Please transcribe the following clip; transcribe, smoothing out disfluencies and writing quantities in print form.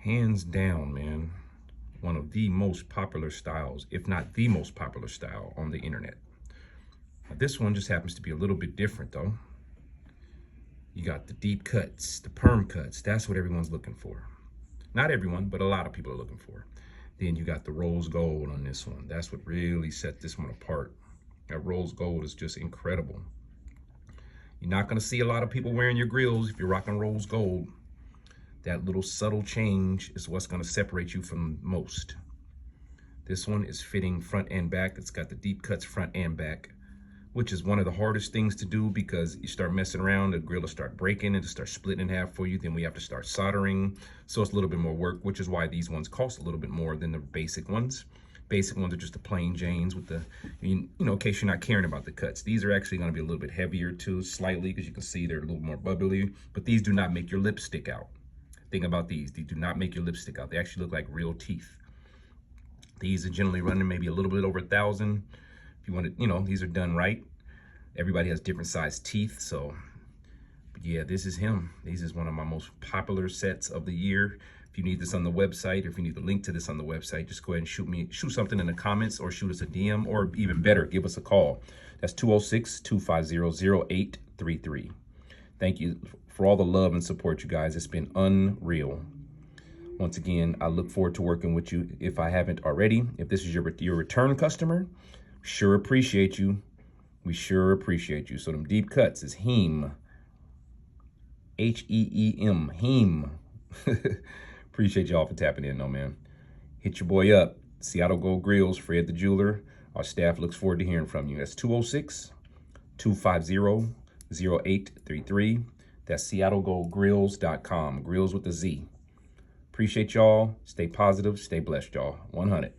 hands down, man, one of the most popular styles, if not the most popular style on the internet. Now, this one just happens to be a little bit different though. You got the deep cuts, the perm cuts. That's what everyone's looking for. Not everyone, but a lot of people are looking for. Then you got the rose gold on this one. That's what really set this one apart. That rose gold is just incredible. You're not gonna see a lot of people wearing your grills if you're rocking rose gold. That little subtle change is what's gonna separate you from most. This one is fitting front and back. It's got the deep cuts front and back, which is one of the hardest things to do because you start messing around, the grill will start breaking and to start splitting in half for you. Then we have to start soldering. So it's a little bit more work, which is why these ones cost a little bit more than the basic ones. Basic ones are just the plain Janes with the, you know, in case you're not caring about the cuts. These are actually gonna be a little bit heavier too, slightly, because you can see they're a little more bubbly, but these do not make your lips stick out. Thing about these do not make your lips stick out. They actually look like real teeth. These are generally running maybe a little bit over 1,000. If you want to, you know, these are done right. Everybody has different size teeth, so but yeah, this is him. This is one of my most popular sets of the year. If you need this on the website, or if you need the link to this on the website, just go ahead and shoot something in the comments, or shoot us a DM, or even better, give us a call. That's 206-250-0833. Thank you for all the love and support, you guys. It's been unreal. Once again, I look forward to working with you. If I haven't already, if this is your return customer, sure appreciate you. We sure appreciate you. So them deep cuts is Heem. H-E-E-M, Heem. Appreciate y'all for tapping in though, man. Hit your boy up. Seattle Gold Grillz, Fred the Jeweler. Our staff looks forward to hearing from you. That's 206-250-0833. That's SeattleGoldGrills.com. Grills with a Z. Appreciate y'all. Stay positive. Stay blessed, y'all. 100.